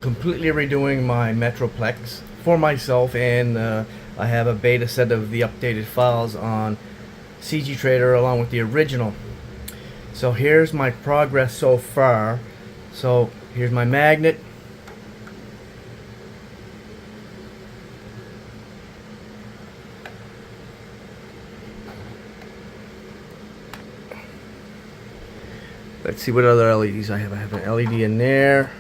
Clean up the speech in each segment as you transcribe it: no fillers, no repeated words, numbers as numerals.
completely redoing my Metroplex for myself, and I have a beta set of the updated files on CGTrader along with the original. So here's my progress so far. So here's my magnet. Let's see what other LEDs I have. I have an LED in there.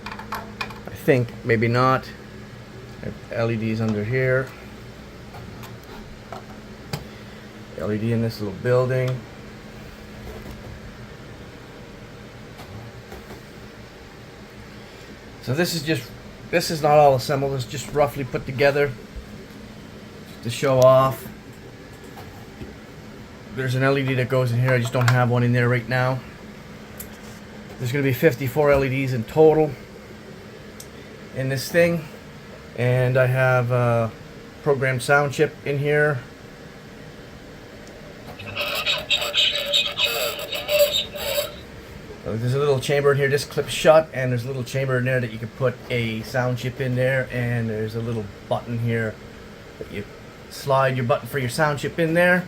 I think, maybe not. I have LEDs under here. LED in this little building. So this is not all assembled. It's just roughly put together to show off. There's an LED that goes in here. I just don't have one in there right now. There's going to be 54 LEDs in total in this thing, and I have a programmed sound chip in here. There's a little chamber in here. This clips shut, and there's a little chamber in there that you can put a sound chip in there, and there's a little button here that you slide your button for your sound chip in there.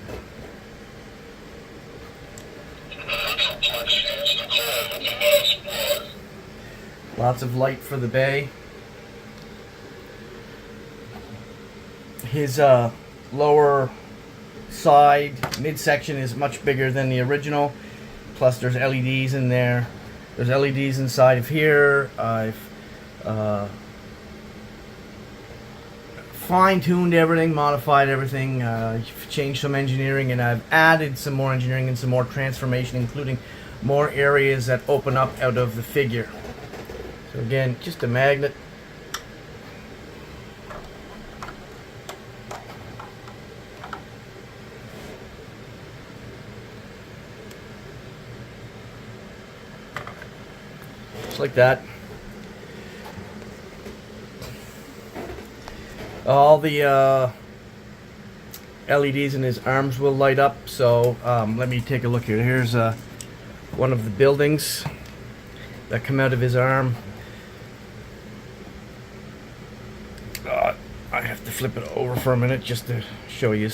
Lots of light for the bay. His lower side midsection is much bigger than the original. Plus there's LEDs in there. There's LEDs inside of here. I've fine-tuned everything, modified everything, changed some engineering, and I've added some more engineering and some more transformation, including more areas that open up out of the figure. So again, just a magnet. Just like that. All the LEDs in his arms will light up. So let me take a look here. Here's one of the buildings that come out of his arm. I have to flip it over for a minute just to show you.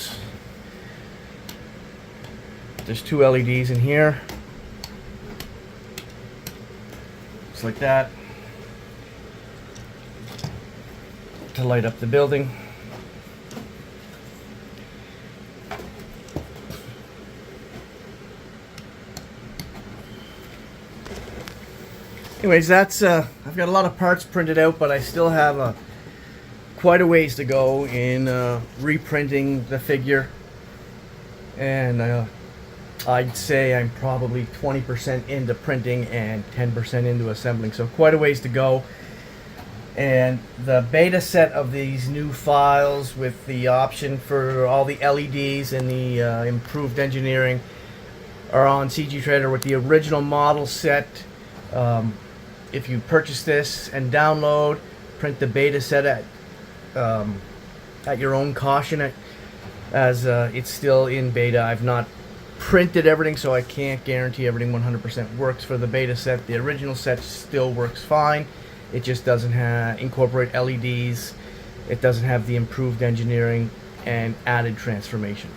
There's two LEDs in here. Just like that. To light up the building. Anyways, that's I've got a lot of parts printed out, but I still have quite a ways to go in reprinting the figure, and I'd say I'm probably 20% into printing and 10% into assembling, so quite a ways to go. And the beta set of these new files with the option for all the LEDs and the improved engineering are on CGTrader with the original model set. If you purchase this and download, print the beta set at your own caution, as it's still in beta. I've not printed everything, so I can't guarantee everything 100% works for the beta set. The original set still works fine. It just doesn't incorporate LEDs. It doesn't have the improved engineering and added transformation.